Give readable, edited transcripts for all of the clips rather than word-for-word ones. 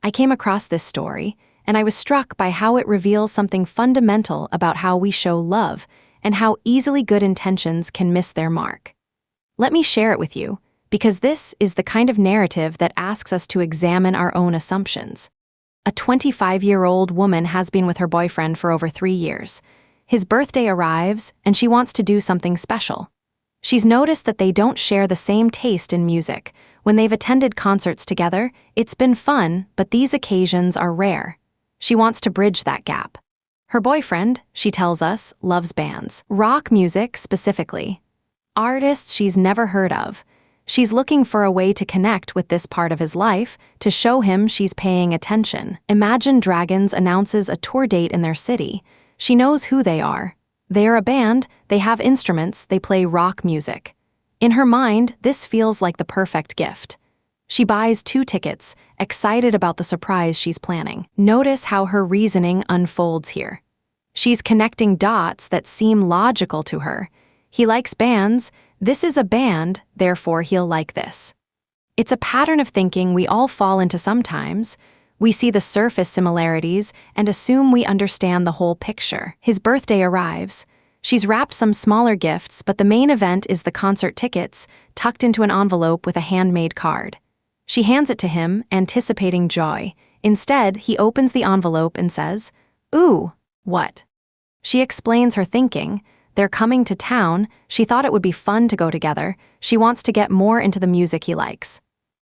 I came across this story, and I was struck by how it reveals something fundamental about how we show love and how easily good intentions can miss their mark. Let me share it with you, because this is the kind of narrative that asks us to examine our own assumptions. A 25-year-old woman has been with her boyfriend for over 3 years. His birthday arrives, and she wants to do something special. She's noticed that they don't share the same taste in music. When they've attended concerts together, it's been fun, but these occasions are rare. She wants to bridge that gap. Her boyfriend, she tells us, loves bands, rock music specifically. Artists she's never heard of. She's looking for a way to connect with this part of his life, to show him she's paying attention. Imagine Dragons announces a tour date in their city. She knows who they are. They are a band, they have instruments, they play rock music. In her mind, this feels like the perfect gift. She buys 2 tickets, excited about the surprise she's planning. Notice how her reasoning unfolds here. She's connecting dots that seem logical to her. He likes bands, this is a band, therefore he'll like this. It's a pattern of thinking we all fall into sometimes. We see the surface similarities and assume we understand the whole picture. His birthday arrives. She's wrapped some smaller gifts, but the main event is the concert tickets, tucked into an envelope with a handmade card. She hands it to him, anticipating joy. Instead, he opens the envelope and says, "Ooh, what?" She explains her thinking. They're coming to town, she thought it would be fun to go together, she wants to get more into the music he likes.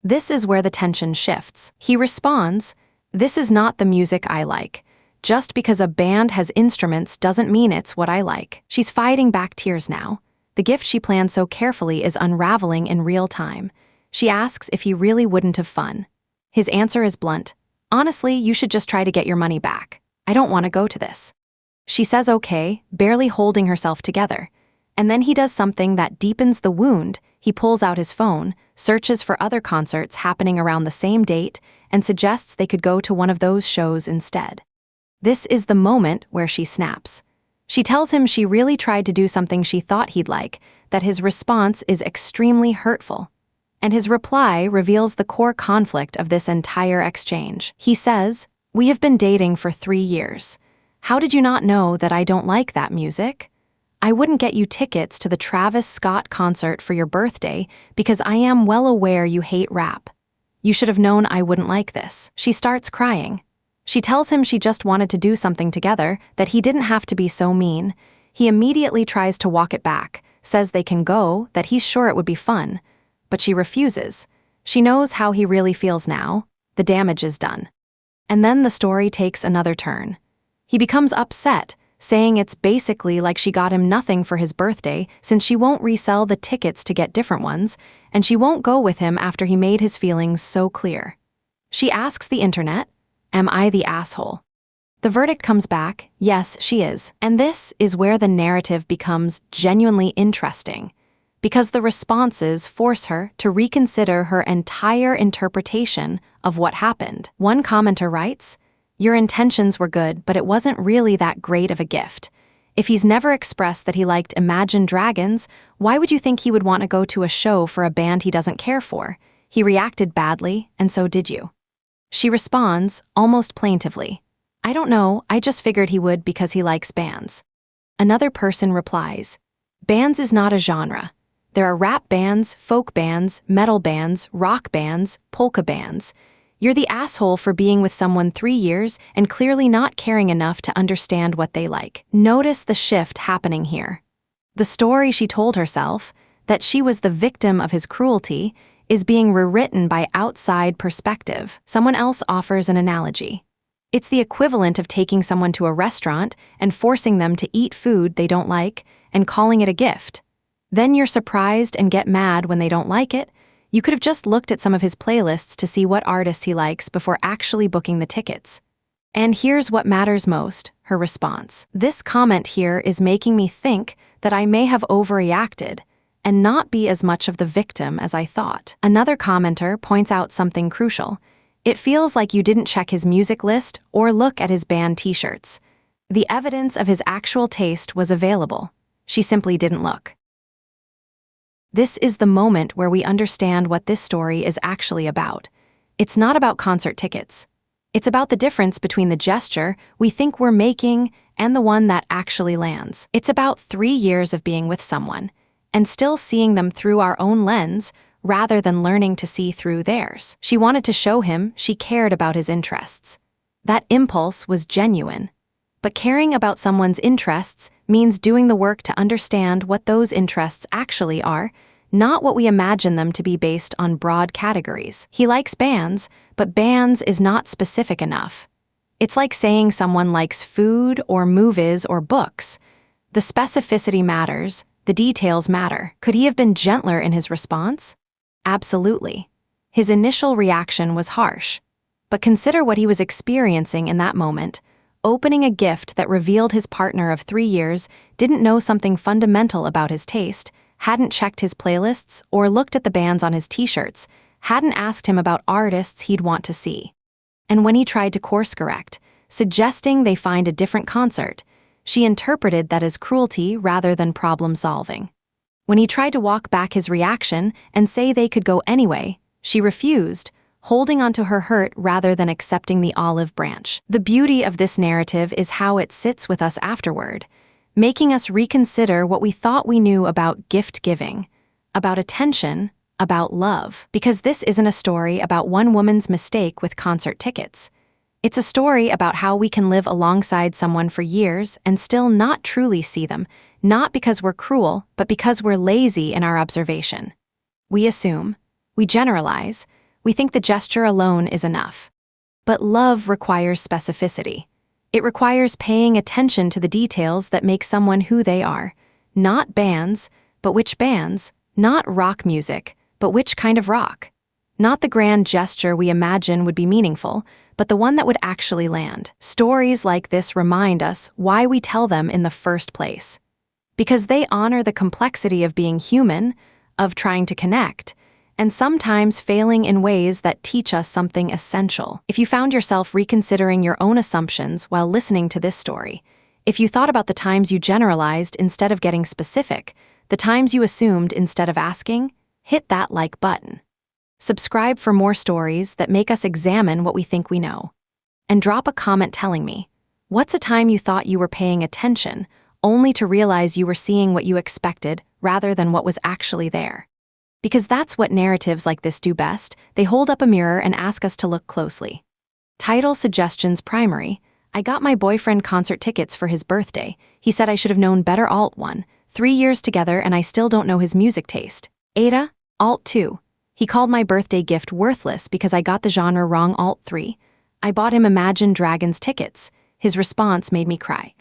This is where the tension shifts. He responds, "This is not the music I like. Just because a band has instruments doesn't mean it's what I like." She's fighting back tears now. The gift she planned so carefully is unraveling in real time. She asks if he really wouldn't have fun. His answer is blunt. "Honestly, you should just try to get your money back. I don't want to go to this." She says okay, barely holding herself together. And then he does something that deepens the wound. He pulls out his phone, searches for other concerts happening around the same date, and suggests they could go to one of those shows instead. This is the moment where she snaps. She tells him she really tried to do something she thought he'd like, that his response is extremely hurtful. And his reply reveals the core conflict of this entire exchange. He says, "We have been dating for 3 years. How did you not know that I don't like that music? I wouldn't get you tickets to the Travis Scott concert for your birthday because I am well aware you hate rap. You should have known I wouldn't like this." She starts crying. She tells him she just wanted to do something together, that he didn't have to be so mean. He immediately tries to walk it back, says they can go, that he's sure it would be fun. But she refuses. She knows how he really feels now. The damage is done. And then the story takes another turn. He becomes upset, saying it's basically like she got him nothing for his birthday since she won't resell the tickets to get different ones, and she won't go with him after he made his feelings so clear. She asks the internet, "Am I the asshole?" The verdict comes back, yes, she is. And this is where the narrative becomes genuinely interesting, because the responses force her to reconsider her entire interpretation of what happened. One commenter writes, "Your intentions were good, but it wasn't really that great of a gift. If he's never expressed that he liked Imagine Dragons, why would you think he would want to go to a show for a band he doesn't care for? He reacted badly, and so did you." She responds, almost plaintively, "I don't know, I just figured he would because he likes bands." Another person replies, "Bands is not a genre. There are rap bands, folk bands, metal bands, rock bands, polka bands. You're the asshole for being with someone 3 years and clearly not caring enough to understand what they like." Notice the shift happening here. The story she told herself, that she was the victim of his cruelty, is being rewritten by outside perspective. Someone else offers an analogy. It's the equivalent of taking someone to a restaurant and forcing them to eat food they don't like and calling it a gift. Then you're surprised and get mad when they don't like it. You could have just looked at some of his playlists to see what artists he likes before actually booking the tickets. And here's what matters most, her response. "This comment here is making me think that I may have overreacted and not be as much of the victim as I thought." Another commenter points out something crucial. "It feels like you didn't check his music list or look at his band t-shirts. The evidence of his actual taste was available. She simply didn't look." This is the moment where we understand what this story is actually about. It's not about concert tickets. It's about the difference between the gesture we think we're making and the one that actually lands. It's about 3 years of being with someone and still seeing them through our own lens rather than learning to see through theirs. She wanted to show him she cared about his interests. That impulse was genuine. But caring about someone's interests means doing the work to understand what those interests actually are, not what we imagine them to be based on broad categories. He likes bands, but bands is not specific enough. It's like saying someone likes food or movies or books. The specificity matters, the details matter. Could he have been gentler in his response? Absolutely. His initial reaction was harsh. But consider what he was experiencing in that moment. Opening a gift that revealed his partner of 3 years didn't know something fundamental about his taste, hadn't checked his playlists or looked at the bands on his t-shirts, hadn't asked him about artists he'd want to see. And when he tried to course correct, suggesting they find a different concert, she interpreted that as cruelty rather than problem solving. When he tried to walk back his reaction and say they could go anyway, she refused, holding onto her hurt rather than accepting the olive branch. The beauty of this narrative is how it sits with us afterward, making us reconsider what we thought we knew about gift giving, about attention, about love. Because this isn't a story about one woman's mistake with concert tickets. It's a story about how we can live alongside someone for years and still not truly see them, not because we're cruel, but because we're lazy in our observation. We assume, we generalize, we think the gesture alone is enough. But love requires specificity. It requires paying attention to the details that make someone who they are. Not bands, but which bands. Not rock music, but which kind of rock. Not the grand gesture we imagine would be meaningful, but the one that would actually land. Stories like this remind us why we tell them in the first place. Because they honor the complexity of being human, of trying to connect, and sometimes failing in ways that teach us something essential. If you found yourself reconsidering your own assumptions while listening to this story, if you thought about the times you generalized instead of getting specific, the times you assumed instead of asking, hit that like button. Subscribe for more stories that make us examine what we think we know. And drop a comment telling me, what's a time you thought you were paying attention, only to realize you were seeing what you expected rather than what was actually there? Because that's what narratives like this do best. They hold up a mirror and ask us to look closely. Title suggestions primary. I got my boyfriend concert tickets for his birthday. He said I should have known better. Alt 1. 3 years together and I still don't know his music taste. AITA. Alt 2. He called my birthday gift worthless because I got the genre wrong. Alt 3. I bought him Imagine Dragons tickets. His response made me cry.